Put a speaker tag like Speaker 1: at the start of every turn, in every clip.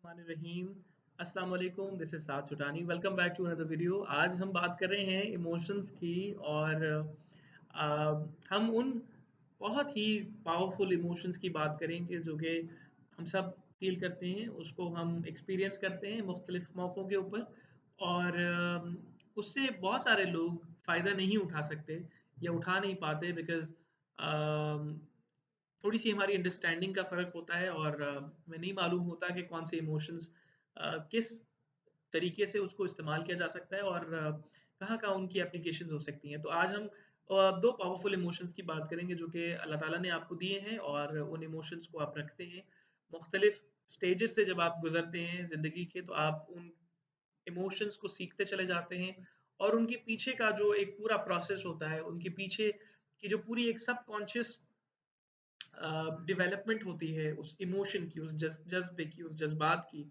Speaker 1: रहीम अस्सलाम वालेकुम, this is Saad Chutani. Welcome back to another video. आज हम बात कर रहे हैं इमोशंस की और हम उन बहुत ही पावरफुल इमोशंस की बात करेंगे जो कि हम सब फील करते हैं, उसको हम एक्सपीरियंस करते हैं मुख्तलिफ मौक़ों के ऊपर और उससे बहुत सारे लोग फ़ायदा नहीं उठा सकते या उठा नहीं पाते बिकॉज़ थोड़ी-सी हमारी अंडरस्टैंडिंग का फ़र्क होता है और हमें नहीं मालूम होता कि कौन से इमोशंस किस तरीके से उसको इस्तेमाल किया जा सकता है और कहाँ-कहाँ उनकी एप्लीकेशंस हो सकती हैं। तो आज हम 2 पावरफुल इमोशंस की बात करेंगे जो कि अल्लाह ताला ने आपको दिए हैं और उन इमोशंस को आप रखते हैं। मुख्तलिफ स्टेजेस से जब आप गुज़रते हैं ज़िंदगी के तो आप उन इमोशंस को सीखते चले जाते हैं और उनके पीछे का जो एक पूरा प्रोसेस होता है, उनके पीछे की जो पूरी एक सबकॉन्शियस डेवलपमेंट होती है उस इमोशन की, उस जज़्बे की, उस जज़्बात की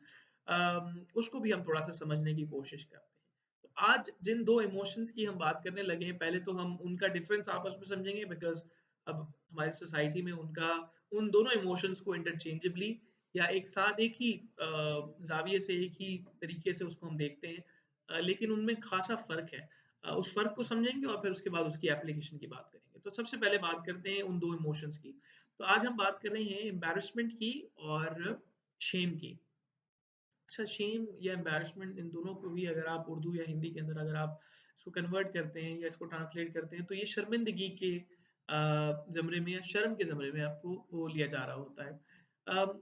Speaker 1: उसको भी हम थोड़ा-सा समझने की कोशिश करते हैं। तो आज जिन 2 इमोशंस की हम बात करने लगे हैं, पहले तो हम उनका डिफ़रेंस आपस में समझेंगे बिकॉज़ अब हमारी सोसाइटी में उनका उन दोनों इमोशंस को इंटरचेंजेबली या एक साथ एक ही ज़ाविये से, एक ही तरीके से उसको हम देखते हैं। लेकिन उनमें ख़ासा फ़र्क है। उस फ़र्क को समझेंगे और फिर उसके बाद उसकी एप्लीकेशन की बात करेंगे। तो सबसे पहले बात करते हैं उन 2 इमोशंस की। तो आज हम बात कर रहे हैं एम्बैरेसमेंट की और शेम की। अच्छा, शेम या एम्बैरेसमेंट इन दोनों को भी अगर आप उर्दू या हिंदी के अंदर अगर आप इसको कन्वर्ट करते हैं या इसको ट्रांसलेट करते हैं तो ये शर्मिंदगी के ज़मरे में या शर्म के ज़मरे में आपको वो लिया जा रहा होता है। अम,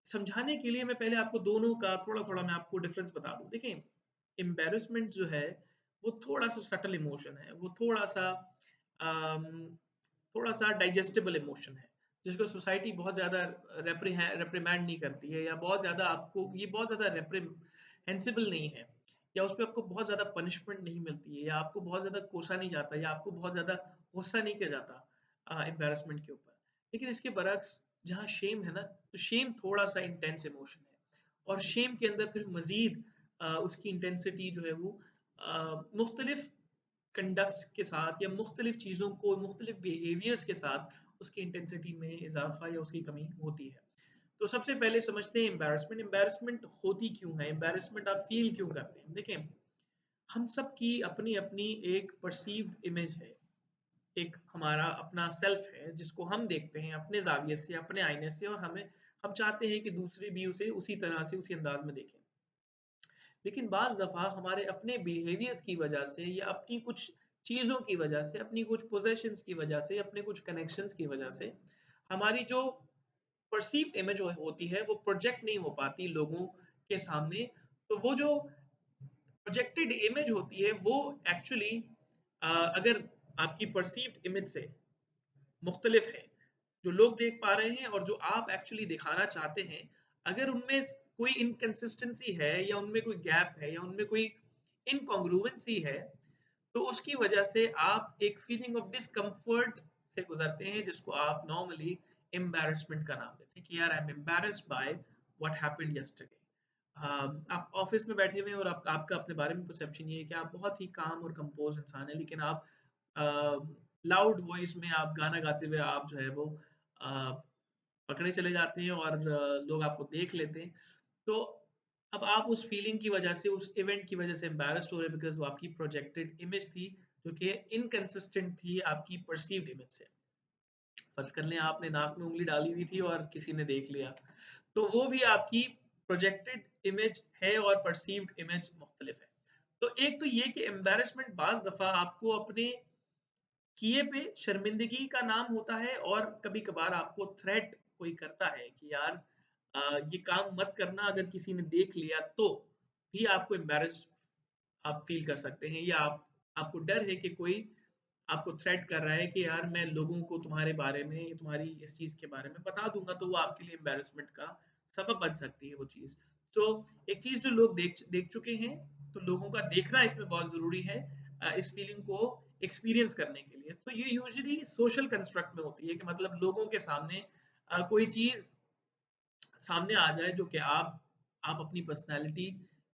Speaker 1: समझाने के लिए मैं पहले आपको दोनों का थोड़ा-थोड़ा मैं आपको डिफ़रेंस बता दूँ। देखें, एम्बैरेसमेंट जो है वो थोड़ा-सा सटल इमोशन है। वो थोड़ा-सा अम, थोड़ा-सा डाइजेस्टिबल इमोशन है। जिसको सोसाइटी बहुत ज़्यादा रिप्रिमैंड नहीं करती है या बहुत ज़्यादा आपको ये बहुत ज़्यादा रिप्रीहेंसिबल नहीं है या उसपे आपको बहुत ज़्यादा पनिशमेंट नहीं मिलती है या आपको बहुत ज़्यादा कोसा नहीं जाता या आपको बहुत ज़्यादा गुस्सा नहीं किया जाता एम्बैरेसमेंट के ऊपर। लेकिन इसके बरअक्स जहाँ शेम है ना, तो शेम थोड़ा-सा इंटेंस इमोशन है और शेम के अंदर फिर मज़ीद उसकी इंटेंसिटी जो है वो मुख्तलिफ कंडक्ट्स के साथ या मुख्तलिफ चीज़ों को मुख्तलिफ बिहेवियर्स के साथ उसकी इंटेंसिटी में इज़ाफ़ा या उसकी कमी होती है। तो सबसे पहले समझते हैं एम्बैरेसमेंट। एम्बैरेसमेंट होती क्यों है? एम्बैरेसमेंट आप फ़ील क्यों करते हैं? देखें, हम सब की अपनी-अपनी एक परसीव्ड इमेज है। एक हमारा अपना सेल्फ है जिसको हम देखते हैं अपने ज़ाविये से, अपने आईने से और हम चाहते हैं कि दूसरे भी उसे उसी तरह से, उसी अंदाज़ में देखें। लेकिन बाज़ दफ़ा हमारे अपने बिहेवियर्स की वजह से या अपनी कुछ चीज़ों की वजह से, अपनी कुछ पोज़ेशंस की वजह से, अपने कुछ कनेक्शंस की वजह से, हमारी जो परसीव्ड इमेज होती है, वो प्रोजेक्ट नहीं हो पाती लोगों के सामने। तो वो जो प्रोजेक्टेड इमेज होती है, वो एक्चुअली अगर आपकी परसीव्ड इमेज से मुख्तलिफ है। जो लोग देख पा रहे हैं और जो आप एक्चुअली दिखाना चाहते हैं, अगर उनमें कोई इनकंसिस्टेंसी है या उनमें कोई गैप है या उनमें कोई इनकॉन्ग्रुएंसी है, तो उसकी वजह से आप एक फीलिंग ऑफ डिस्कम्फर्ट से गुज़रते हैं, जिसको आप नॉर्मली एम्बैरेसमेंट का नाम देते हैं कि यार I am embarrassed by what happened yesterday. आप ऑफ़िस में बैठे हुए हैं और आपका अपने बारे में परसेप्शन ये है कि आप बहुत ही काम और कंपोज़ इंसान हैं, लेकिन आप अ, लाउड वॉइस में आप गाना गाते हुए आप जो है वो अ, पकड़े चले जाते हैं और लोग आपको देख लेते हैं। तो अब आप उस फीलिंग की वजह से, उस इवेंट की वजह से एम्बैरेस्ड हो रहे हैं बिकॉज़ वो आपकी प्रोजेक्टेड इमेज थी, जो कि इनकंसिस्टेंट थी आपकी परसीव्ड इमेज से। फ़र्ज़ कर लें आपने नाक में उँगली डाली हुई थी और किसी ने देख लिया, तो वो भी आपकी प्रोजेक्टेड इमेज है और परसीव्ड इमेज मुख्तलिफ है। तो एक तो ये कि एम्बैरेसमेंट बाज़ दफ़ा आपको अपने किए पे शर्मिंदगी का नाम होता है और कभी-कभार आपको थ्रेट कोई करता है कि यार ये काम मत करना अगर किसी ने देख लिया तो, भी आपको एम्बैरेस्ड आप फ़ील कर सकते हैं या आपको डर है कि कोई आपको थ्रेट कर रहा है कि यार मैं लोगों को तुम्हारे बारे में, तुम्हारी इस चीज़ के बारे में बता दूँगा तो वो आपके लिए एम्बैरेसमेंट का सबब बन सकती है वो चीज़। तो एक चीज़ जो लोग देख देख चुके हैं, तो लोगों का देखना इसमें बहुत ज़रूरी है इस फीलिंग को एक्सपीरियंस करने के लिए। तो ये यूजुअली सोशल कंस्ट्रक्ट में होती है कि मतलब लोगों के सामने कोई चीज़ सामने आ जाए जो कि आप अपनी पर्सनैलिटी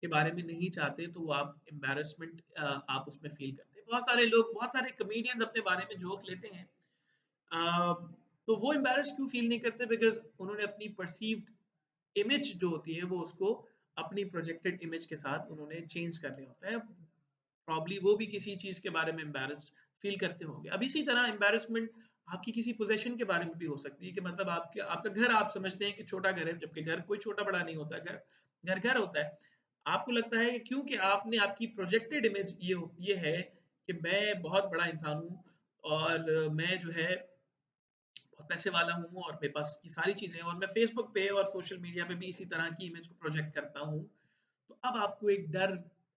Speaker 1: के बारे में नहीं चाहते तो वो आप एम्बैरेसमेंट आप उसमें फ़ील करते हैं। बहुत सारे कमेडियंस अपने बारे में जोक लेते हैं। अ, तो वो एम्बैरेस्ड क्यों फ़ील नहीं करते बिकॉज़ उन्होंने अपनी परसीव्ड इमेज जो होती है वो उसको अपनी प्रोजेक्टेड इमेज के साथ उन्होंने चेंज कर लिया होता है। प्रॉब्ली वो भी किसी चीज़ के बारे में एम्बैरेस्ड फ़ील करते होंगे। अब इसी तरह एम्बैरेसमेंट आपकी किसी पोज़ीशन के बारे में भी हो सकती है कि मतलब आपके आपका घर आप समझते हैं कि छोटा घर है, जबकि घर कोई छोटा-बड़ा नहीं होता, घर होता है। आपको लगता है कि क्योंकि आपने आपकी प्रोजेक्टेड इमेज ये है कि मैं बहुत बड़ा इंसान हूँ और मैं जो है बहुत पैसे वाला हूँ और मेरे पास ये सारी चीज़ें हैं और मैं फ़ेसबुक पे और सोशल मीडिया पे भी इसी तरह की इमेज को प्रोजेक्ट करता हूँ। तो अब आपको एक डर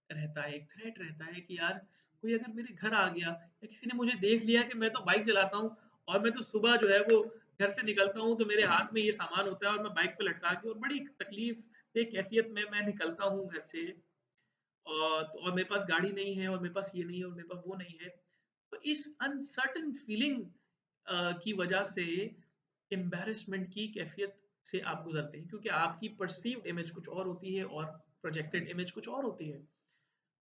Speaker 1: रहता है, एक थ्रेट रहता है कि यार कोई अगर मेरे घर आ गया या किसी ने मुझे देख लिया कि मैं तो बाइक चलाता हूँ और मैं तो सुबह जो है वो घर से निकलता हूँ तो मेरे हाथ में ये सामान होता है और मैं बाइक पे लटका के और बड़ी तकलीफ दे कैफियत में मैं निकलता हूँ घर से और मेरे पास गाड़ी नहीं है और मेरे पास ये नहीं है और मेरे पास वो नहीं है। तो इस अनसर्टेन फीलिंग की वजह से एम्बैरेसमेंट की कैफियत से आप गुजरते हैं क्योंकि आपकी परसीव्ड इमेज कुछ और होती है और प्रोजेक्टेड इमेज कुछ और होती है।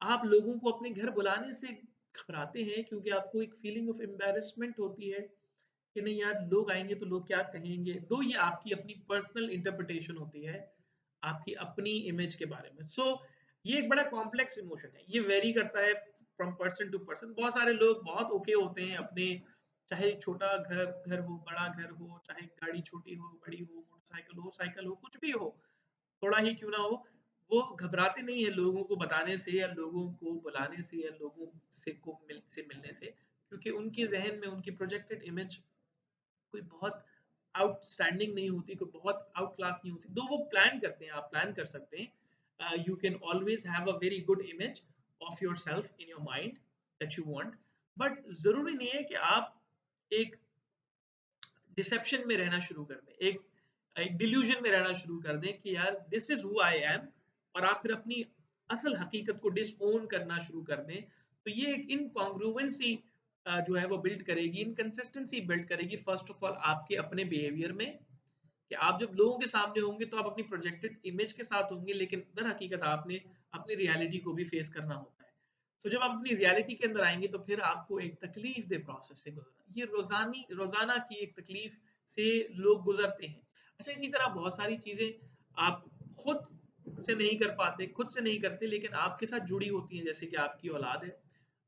Speaker 1: आप लोगों को अपने घर बुलाने से घबराते हैं क्योंकि आपको एक फीलिंग ऑफ एम्बैरेसमेंट होती है कि नहीं यार लोग आएँगे तो लोग क्या कहेंगे? दो ये आपकी अपनी पर्सनल इंटरप्रिटेशन होती है, आपकी अपनी इमेज के बारे में। ये एक बड़ा कॉम्प्लेक्स इमोशन है। ये वेरी करता है फ्रॉम पर्सन टू पर्सन। बहुत सारे लोग बहुत ओके होते हैं अपने चाहे छोटा घर घर हो, बड़ा घर हो, चाहे गाड़ी छोटी हो, बड़ी हो, मोटरसाइकिल हो, साइकिल हो, कुछ भी हो, थोड़ा ही क्यों ना हो, वो घबराते नहीं हैं लोगों को बताने से या लोगों को बुलाने से या लोगों से मिलने से, क्योंकि उनके ज़हन में उनकी प्रोजेक्टेड इमेज कोई बहुत आउटस्टैंडिंग नहीं होती, कोई बहुत आउट क्लास नहीं होती। दो वो प्लान करते हैं, आप प्लान कर सकते हैं। You can always have a very good image of yourself in your mind that you want, but ज़रूरी नहीं है कि आप एक डिसेप्शन में रहना शुरू कर दें, एक एक डिल्यूजन में रहना शुरू कर दें कि यार this is who I am और आप फिर अपनी असल हकीकत को डिसओन करना शुरू कर दें। तो ये एक इनकॉन्ग्रुएंसी जो है वो बिल्ड करेगी, इनकंसिस्टेंसी बिल्ड करेगी फर्स्ट ऑफ ऑल आपके अपने बिहेवियर में कि आप जब लोगों के सामने होंगे तो आप अपनी प्रोजेक्टेड इमेज के साथ होंगे लेकिन दर हकीकत आपने अपनी रियलिटी को भी फेस करना होता है। तो जब आप अपनी रियलिटी के अंदर आएँगे तो फिर आपको एक तकलीफ दे प्रोसेस से गुज़रना ये रोज़ाना की एक तकलीफ से लोग गुज़रते हैं। अच्छा इसी तरह बहुत सारी चीज़ें आप खुद से नहीं कर पाते, खुद से नहीं करते लेकिन आपके साथ जुड़ी होती हैं जैसे कि आपकी औलाद है,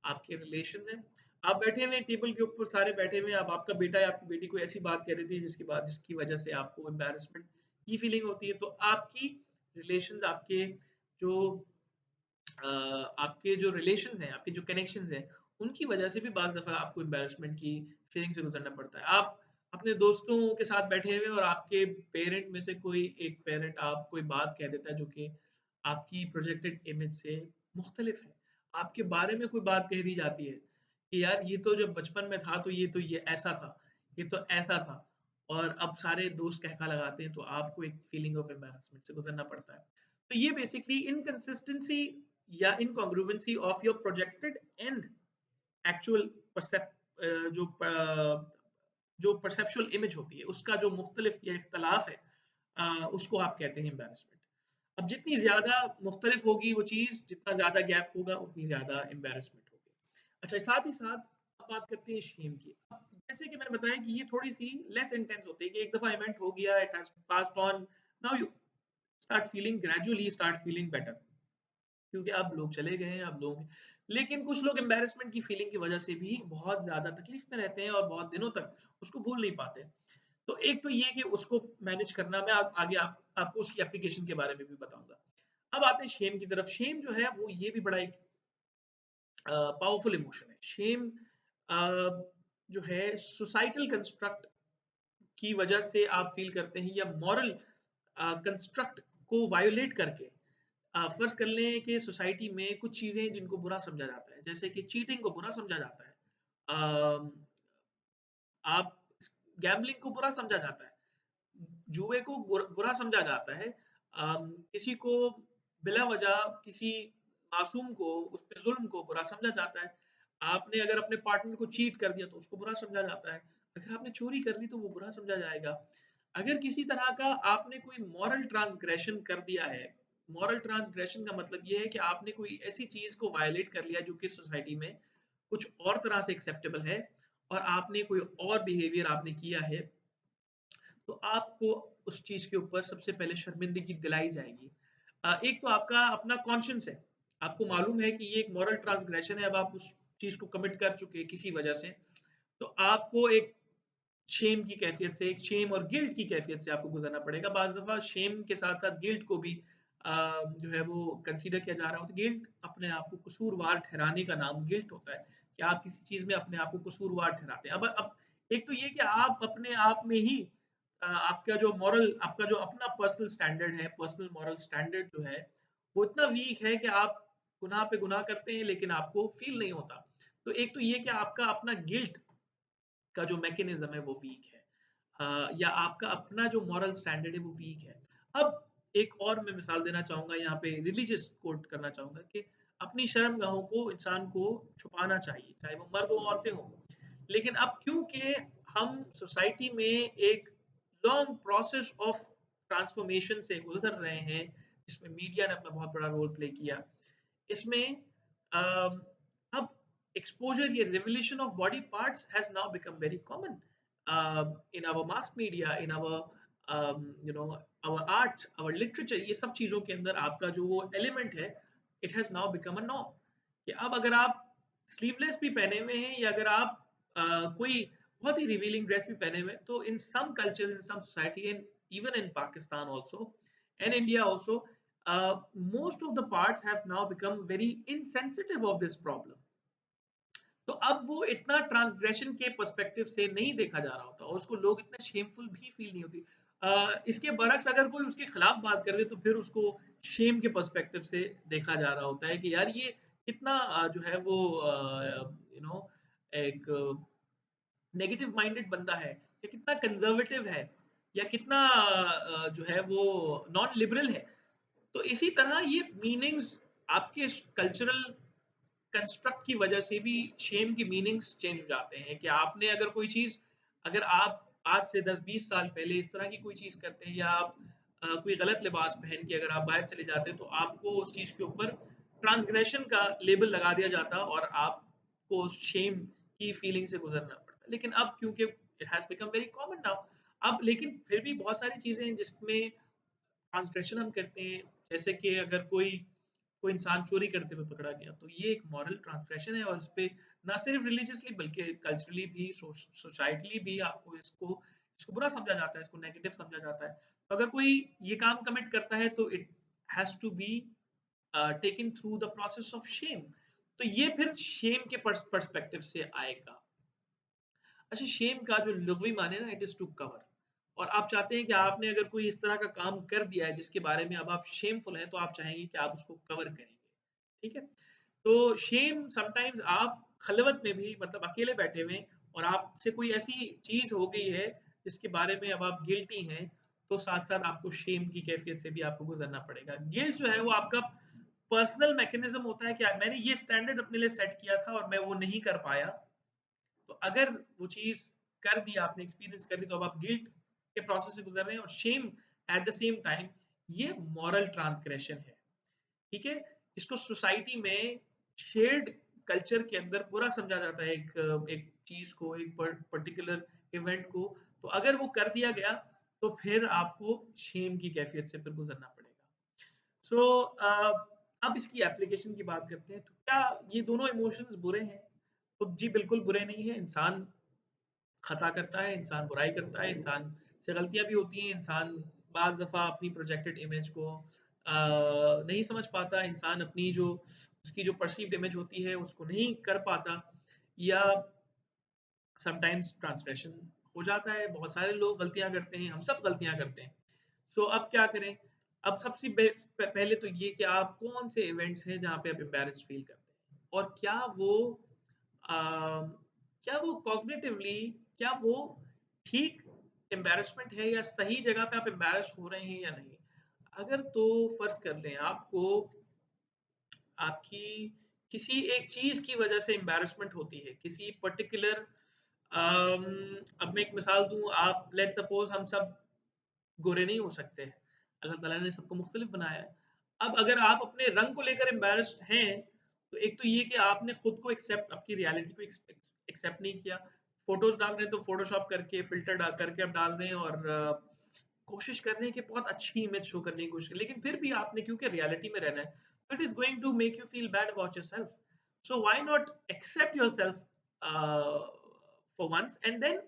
Speaker 1: आपके रिलेशन हैं। आप बैठे हुए हैं टेबल के ऊपर सारे बैठे हुए हैं, अब आपका बेटा या आपकी बेटी कोई ऐसी बात कह देती है जिसकी वजह से आपको एम्बैरेसमेंट की फीलिंग होती है। तो आपकी रिलेशंस जो आपके जो रिलेशंस हैं, आपके जो कनेक्शंस हैं, उनकी वजह से भी बाज़ दफ़ा आपको एम्बैरेसमेंट की फीलिंग से गुज़रना पड़ता है। आप अपने दोस्तों के साथ बैठे हुए हैं और आपके पेरेंट में से कोई एक पेरेंट आप कोई बात कह देता है जो कि आपकी प्रोजेक्टेड इमेज से मुख्तलिफ है। आपके बारे में कोई बात कह दी जाती है कि यार ये तो जब बचपन में था तो ये ऐसा था, ये तो ऐसा था और अब सारे दोस्त कहका लगाते हैं तो आपको एक फीलिंग ऑफ एम्बैरेसमेंट से गुज़रना पड़ता है। तो ये बेसिकली इनकंसिस्टेंसी या incongruency of your projected and actual जो परसेप्चुअल इमेज होती है उसका जो मुख्तलिफ या इख्तलाफ है उसको आप कहते हैं एम्बैरेसमेंट। अब जितनी ज़्यादा मुख्तलिफ होगी वो चीज़, जितना ज़्यादा गैप होगा उतनी ज़्यादा एम्बैरेसमेंट होगी। अच्छा साथ ही साथ अब बात करते हैं शेम की। अब जैसे कि मैंने बताया कि ये थोड़ी-सी लेस इंटेंस होती है कि एक दफ़ा इवेंट हो गया, it has passed on, now you start feeling better. क्योंकि अब लोग चले गए हैं, अब लोग लेकिन कुछ लोग एम्बैरेसमेंट की फीलिंग की वजह से भी बहुत ज़्यादा तकलीफ में रहते हैं और बहुत दिनों तक उसको भूल नहीं पाते। तो एक तो ये कि उसको मैनेज करना मैं आगे आपको उसकी एप्लीकेशन के बारे में भी बताऊँगा। अब आते हैं शेम की तरफ। शेम जो है वो ये भी बड़ा एक पावरफुल इमोशन है। शेम जो है सोसाइटल कंस्ट्रक्ट की वजह से आप फ़ील करते हैं या मॉरल कंस्ट्रक्ट को वायोलेट करके फ़र्ज़ कर लें कि सोसाइटी में कुछ चीज़ें हैं जिनको बुरा समझा जाता है, जैसे कि चीटिंग को बुरा समझा जाता है। अम, आप गैम्बलिंग को बुरा समझा जाता है, जुए को बुरा समझा जाता है। किसी को बिला वजह किसी मासूम को उस पे ज़ुल्म को बुरा समझा जाता है। आपने अगर अपने पार्टनर को चीट कर दिया तो उसको बुरा समझा जाता है। अगर आपने चोरी कर ली तो वो बुरा समझा जाएगा। अगर किसी तरह का आपने कोई मॉरल ट्रांसग्रेशन कर दिया है, मॉरल ट्रांसग्रेशन का मतलब ये है कि आपने कोई ऐसी चीज़ को वायलेट कर लिया जो कि सोसाइटी में कुछ और तरह से एक्सेप्टेबल है और आपने कोई और बिहेवियर आपने किया है तो आपको उस चीज़ के ऊपर सबसे पहले शर्मिंदगी दिलाई जाएगी। एक तो आपका अपना कॉन्शियस है, आपको मालूम है कि ये एक मॉरल ट्रांसग्रेशन है, अब आप उस चीज़ को कमिट कर चुके हैं किसी वजह से, तो आपको एक शेम की कैफ़ियत से, एक शेम और गिल्ट की कैफ़ियत से आपको गुज़रना पड़ेगा। बाज़ दफ़ा शेम के साथ-साथ गिल्ट को भी जो है वो कंसीडर किया जा रहा होता है। गिल्ट अपने आप को कसूरवार ठहराने का नाम गिल्ट होता है, कि आप किसी चीज़ में अपने आप को कसूरवार ठहराते हैं। अब एक तो ये कि आप अपने आप में ही आपका जो अपना पर्सनल स्टैंडर्ड है, पर्सनल मॉरल स्टैंडर्ड जो है, वो इतना वीक है कि आप गुनाह पे गुनाह करते हैं, लेकिन आपको फ़ील नहीं होता। तो एक तो ये कि आपका अपना गिल्ट का जो मैकेनिज़्म है वो वीक है। या आपका अपना जो मॉरल स्टैंडर्ड है वो वीक है। अब एक और मैं मिसाल देना चाहूँगा यहाँ पे रिलीजियस कोट करना चाहूँगा कि अपनी शर्मगाहों को इंसान को छुपाना चाहिए, चाहे वो मर्द हो औरतें हों। लेकिन अब क्योंकि हम सोसाइटी में एक लॉन्ग प्रोसेस ऑफ ट्रांसफॉर्मेशन से गुज़र रहे हैं, जिसमें मीडिया ने अपना बहुत बड़ा रोल प्ले किया। इसमें अब exposure ये revelation of body parts has now become very common in our mass media, in our you know our art, our literature, ये सब चीज़ों के अंदर आपका जो वो element है, it has now become a norm कि अब अगर आप स्लीवलेस भी पहने हुए हैं या अगर आप कोई बहुत ही रिवीलिंग ड्रेस भी पहने हुए हैं, तो in some cultures, in some society and even in Pakistan also and India also, most of the parts have now become very insensitive of this problem. तो अब वो इतना ट्रांसग्रेशन के पर्सपेक्टिव से नहीं देखा जा रहा होता और उसको लोग इतने शेमफुल भी फील नहीं होती। इसके बरक्स अगर कोई उसके खिलाफ बात कर दे तो फिर उसको शेम के पर्सपेक्टिव से देखा जा रहा होता है कि यार ये कितना जो है वो यू नो एक नेगेटिव माइंडेड बंदा है या कितना कंजर्वेटिव है या कितना जो है वो नॉन लिबरल है। तो इसी तरह ये मीनिंग्स आपके कल्चरल कंस्ट्रक्ट की वजह से भी शेम के मीनिंग्स चेंज हो जाते हैं कि आपने अगर कोई चीज़ अगर आप आज से 10-20 साल पहले इस तरह की कोई चीज़ करते हैं या आप कोई गलत लिबास पहन के अगर आप बाहर चले जाते हैं तो आपको उस चीज़ के ऊपर ट्रांसग्रेशन का लेबल लगा दिया जाता और आपको शेम की फीलिंग से गुजरना पड़ता। लेकिन अब क्योंकि it has become very common now, अब लेकिन फिर भी बहुत सारी चीज़ें हैं जिसमें ट्रांसग्रेशन हम करते हैं। जैसे कि अगर कोई कोई इंसान चोरी करते हुए पकड़ा गया तो ये एक मॉरल ट्रांसग्रेशन है और इस पे ना सिर्फ रिलीजियसली बल्कि कल्चरली भी सोसाइटली भी आपको इसको इसको बुरा समझा जाता है, इसको नेगेटिव समझा जाता है। तो अगर कोई ये काम कमिट करता है तो it has to be taken through the process of shame. तो ये फिर शेम के पर्सपेक्टिव से आएगा। अच्छा, शेम का जो लुग़वी माने ना, इट इज़ टू कवर, और आप चाहते हैं कि आपने अगर कोई इस तरह का काम कर दिया है जिसके बारे में अब आप शेमफुल हैं, तो आप चाहेंगे कि आप उसको कवर करेंगे, ठीक है? तो शेम समटाइम्स आप खलवत में भी मतलब अकेले बैठे हुए हैं और आपसे कोई ऐसी चीज़ हो गई है जिसके बारे में अब आप गिल्टी हैं, तो साथ-साथ आपको शेम की कैफ़ियत से भी आपको गुज़रना पड़ेगा। गिल्ट जो है वो आपका पर्सनल मैकेनिज़्म होता है कि मैंने ये स्टैंडर्ड अपने लिए सेट किया था और मैं वो नहीं कर पाया। तो अगर वो चीज़ कर दी आपने, एक्सपीरियंस कर ली, तो अब आप गिल्ट के प्रोसेस से गुज़र रहे हैं और shame at the same time ये मॉरल ट्रांसग्रेशन है, ठीक है? इसको सोसाइटी में शेयर्ड कल्चर के अंदर पूरा समझा जाता है एक चीज़ को, एक पर्टिकुलर इवेंट को, तो अगर वो कर दिया गया, तो फिर आपको शेम की कैफ़ियत से फिर गुज़रना पड़ेगा। सो अब इसकी एप्लीकेशन की बात करते हैं, तो क्या ये दोनों इमोशंस बुरे हैं? तो जी बिल्कुल बुरे नहीं हैं, इंसान खता करता है, इंसान बुराई करता है, इंसान से गलतियाँ भी होती हैं, इंसान बाज़ दफ़ा अपनी प्रोजेक्टेड इमेज को नहीं समझ पाता, इंसान अपनी जो उसकी जो परसीव्ड इमेज होती है, उसको नहीं कर पाता या समटाइम्स ट्रांसग्रेशन हो जाता है, बहुत सारे लोग गलतियाँ करते हैं, हम सब गलतियाँ करते हैं। सो अब क्या करें? अब सबसे पहले तो ये कि आप कौन से इवेंट्स हैं जहाँ पे आप एम्बैरेस्ड फ़ील करते हैं? और अ, क्या वो कॉग्निटिवली क्या वो ठीक एम्बैरेसमेंट है या सही जगह पे आप एम्बैरेस हो रहे हैं या नहीं? अगर तो फ़र्ज़ कर लें आपको आपकी किसी एक चीज़ की वज़ह से एम्बैरेसमेंट होती है, किसी पर्टिकुलर अम, अब मैं एक मिसाल दूँ, आप लेट्स सपोज़ हम सब गोरे नहीं हो सकते। अल्लाह ताला ने सबको मुख्तलिफ बनाया है। अब अगर आप अपने रंग को लेकर एम्बैरेस्ड हैं, तो एक तो ये कि आपने खुद को एक्सेप्ट आपकी रियलिटी को एक्सेप्ट नहीं किया। फ़ोटोज़ डाल रहे हैं तो फ़ोटोशॉप करके, फ़िल्टर डा करके आप डाल रहे हैं और कोशिश कर रहे हैं कि बहुत अच्छी इमेज शो करने की कोशिश करें। लेकिन फिर भी आपने क्योंकि रियलिटी में रहना है, तो it is going to make you feel bad about yourself. So why not accept yourself for once and then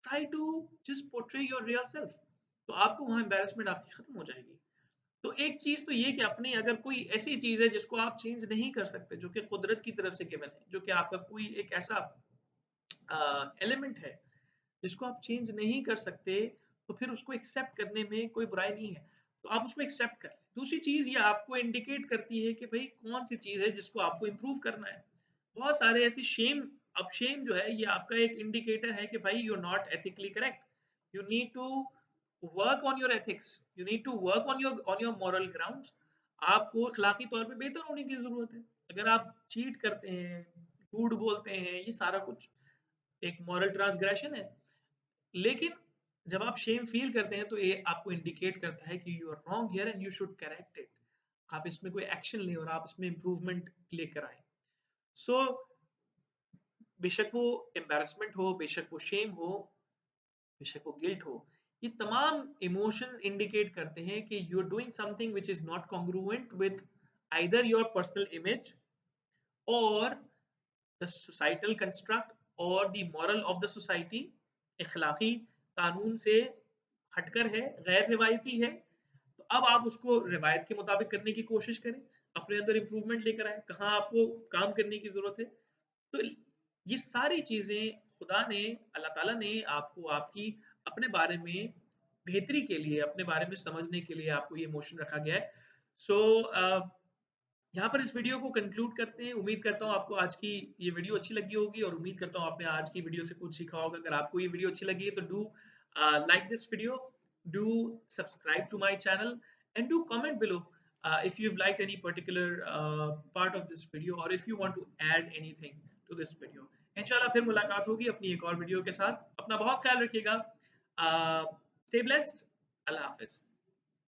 Speaker 1: try to just portray your real self. तो आपको वहाँ एम्बैरेसमेंट आपकी खत्म हो जाएगी। तो एक चीज़ तो ये कि अपनी अगर कोई ऐसी चीज़ है जिसको आप चेंज नहीं कर सकते, जो कि कुदरत की तरफ से गिवन है, जो कि आपका कोई एक ऐसा एलिमेंट है जिसको आप चेंज नहीं कर सकते, तो फिर उसको एक्सेप्ट करने में कोई बुराई नहीं है। तो आप उसको एक्सेप्ट कर लें। दूसरी चीज़ ये आपको इंडिकेट करती है कि भई कौन-सी चीज़ है जिसको आपको इम्प्रूव करना है। बहुत सारे ऐसी शेम, अब शेम जो है ये आपका एक इंडिकेटर है कि भाई you are not ethically correct. You need to work on your ethics, you need to work on your moral grounds. आपको अखलाकी तौर पे बेहतर होने की ज़रूरत है। अगर आप चीट करते हैं, झूठ बोलते हैं, ये सारा कुछ एक मॉरल ट्रांसग्रेशन है। लेकिन जब आप शेम फील करते हैं तो ये आपको इंडिकेट करता है कि you are wrong here and you should correct it. आप इसमें कोई एक्शन लें और आप इसमें इम्प्रूवमेंट लेकर आएँ। सो बेशक वो एम्बैरेसमेंट हो, बेशक वो शेम हो, बेशक वो गिल्ट हो, ये तमाम इमोशंस इंडिकेट करते हैं कि you are doing something which is not congruent with either your personal image और द सोसाइटल कंस्ट्रक्ट और the moral of the society. इखलाकी कानून से हटकर है, गैर रिवायती है। तो अब आप उसको रिवायत के मुताबिक करने की कोशिश करें, अपने अंदर इम्प्रूवमेंट लेकर आएँ, कहाँ आपको काम करने की ज़रूरत है। तो ये सारी चीज़ें खुदा ने, अल्लाह ताला ने आपको आपकी अपने बारे में बेहतरी के लिए, अपने बारे में समझने के लिए आपको ये इमोशन रखा गया है। सो यहाँ पर इस वीडियो को कंक्लूड करते हैं। उम्मीद करता हूँ आपको आज की ये वीडियो अच्छी लगी होगी और उम्मीद करता हूँ आपने आज की वीडियो से कुछ सीखा होगा। अगर आपको ये वीडियो अच्छी लगी है तो do like this video, do subscribe to my channel and do comment below if you've liked any particular part of this video or if you want to add anything to this video. इंशाल्लाह फिर मुलाकात होगी अपनी एक और video के साथ। अपना बहुत ख्याल रखिएगा। Stay blessed. अल्लाह हाफ़िज़।